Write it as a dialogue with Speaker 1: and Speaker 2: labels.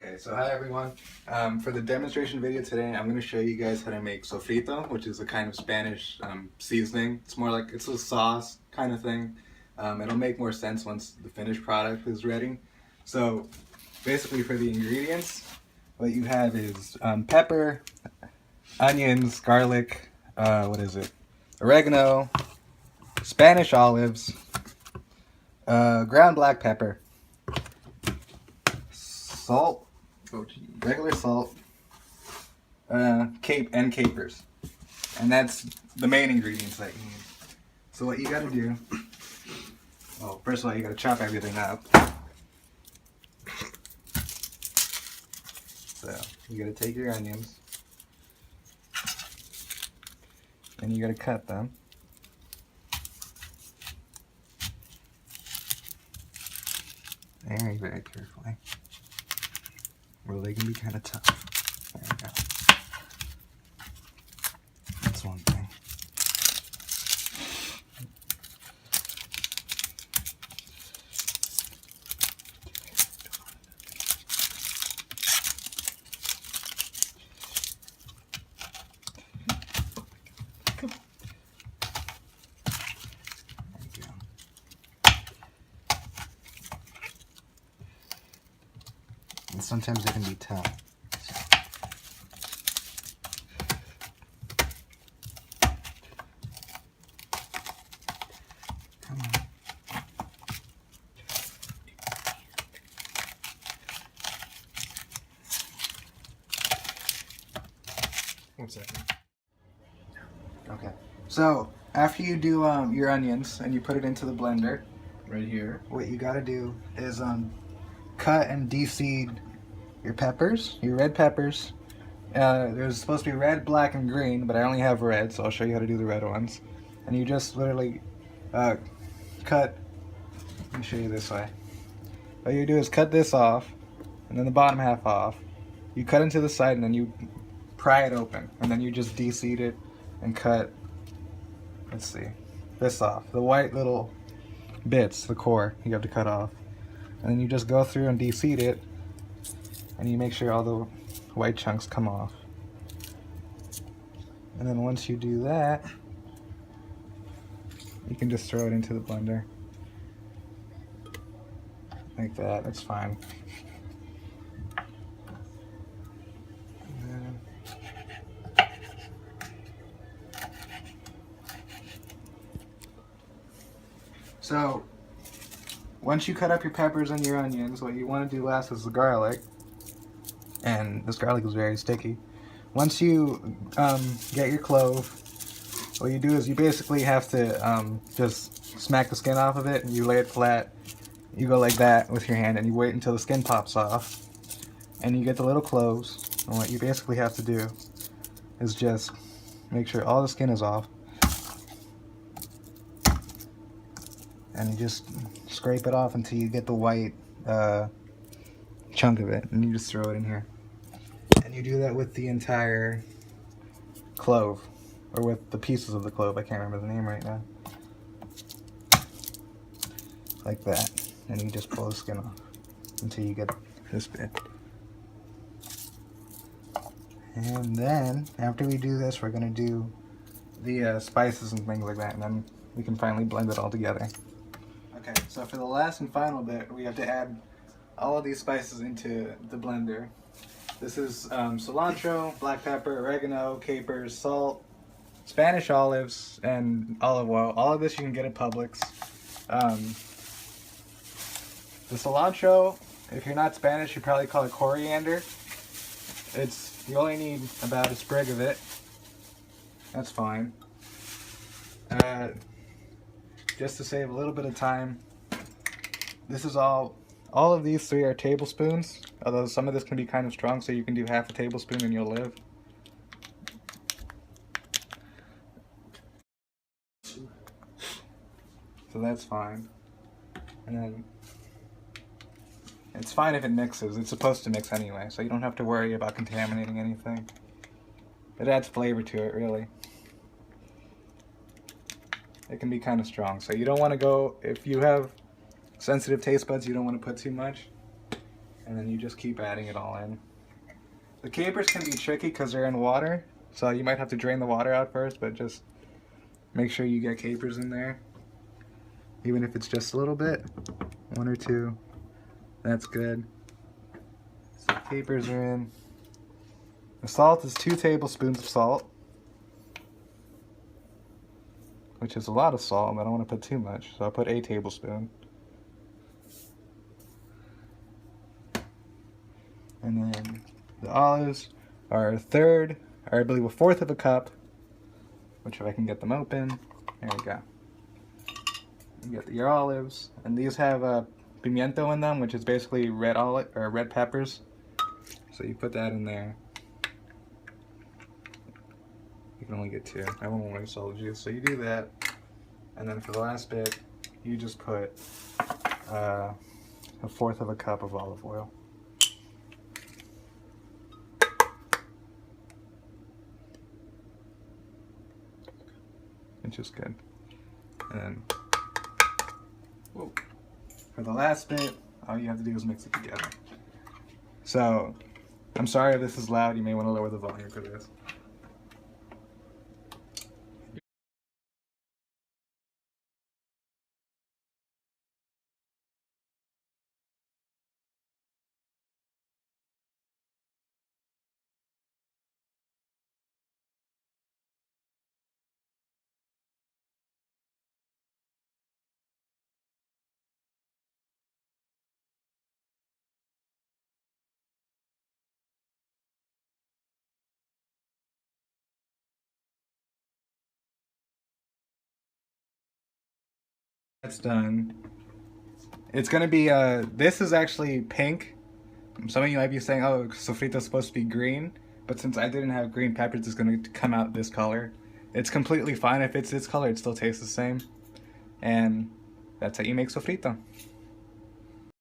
Speaker 1: Okay, so hi everyone. For the demonstration video today, I'm going to show you guys how to make sofrito, which is a kind of Spanish seasoning. It's more like it's a sauce kind of thing. It'll make more sense once the finished product is ready. So basically for the ingredients, what you have is pepper, onions, garlic, what is it? Oregano, Spanish olives, ground black pepper, salt, regular salt, capers, and that's the main ingredients that you need. So what you got to do, well, first of all, you got to chop everything up. So you got to take your onions, and you got to cut them. Very carefully. Well, they can be kind of tough. There we go. That's one thing. There you go. And sometimes they can be tough. Come on. One second. Okay. So after you do your onions and you put it into the blender, right here, what you got to do is cut and de-seed your peppers, your red peppers. There's supposed to be red, black, and green, but I only have red, so I'll show you how to do the red ones. And you just literally cut. Let me show you this way. What you do is cut this off, and then the bottom half off. You cut into the side, and then you pry it open, and then you just de-seed it and cut. Let's see, this off. The white little bits, the core, you have to cut off, and then you just go through and de-seed it, and you make sure all the white chunks come off. And then once you do that, you can just throw it into the blender. Like that, that's fine. So, once you cut up your peppers and your onions, what you want to do last is the garlic. And this garlic is very sticky. Once you get your clove, what you do is you basically have to just smack the skin off of it, and you lay it flat. You go like that with your hand, and you wait until the skin pops off, and you get the little cloves. And what you basically have to do is just make sure all the skin is off, and you just scrape it off until you get the white chunk of it, and you just throw it in here. And you do that with the entire clove, or with the pieces of the clove. I can't remember the name right now. Like that. And you just pull the skin off until you get this bit. And then, after we do this, we're going to do the spices and things like that, and then we can finally blend it all together. Okay, so for the last and final bit, we have to add all of these spices into the blender. This is cilantro, black pepper, oregano, capers, salt, Spanish olives, and olive oil. All of this you can get at Publix. The cilantro, if you're not Spanish, you probably call it coriander. You only need about a sprig of it. That's fine. Just to save a little bit of time, this is all of these three are tablespoons, although some of this can be kind of strong, so you can do half a tablespoon and you'll live. So that's fine. And then it's fine if it mixes. It's supposed to mix anyway, so you don't have to worry about contaminating anything. It adds flavor to it, really. It can be kind of strong, so you don't want to go, if you have sensitive taste buds, you don't want to put too much. And then you just keep adding it all in. The capers can be tricky because they're in water, so you might have to drain the water out first, but just make sure you get capers in there. Even if it's just a little bit, 1 or 2, that's good. So the capers are in. The salt is 2 tablespoons of salt, which is a lot of salt, but I don't want to put too much, so I'll put a tablespoon. And then the olives are a third, or I believe a fourth of a cup, which if I can get them open, there we go. You get your olives, and these have pimiento in them, which is basically red peppers. So you put that in there. You can only get 2. I won't waste all the juice, so you do that. And then for the last bit, you just put a fourth of a cup of olive oil. Which is good. And then, whoa. For the last bit, all you have to do is mix it together. So, I'm sorry if this is loud, you may want to lower the volume for this. That's done. It's gonna be, this is actually pink. Some of you might be saying, oh, sofrito is supposed to be green, but since I didn't have green peppers, it's gonna come out this color. It's completely fine if it's this color, it still tastes the same. And that's how you make sofrito.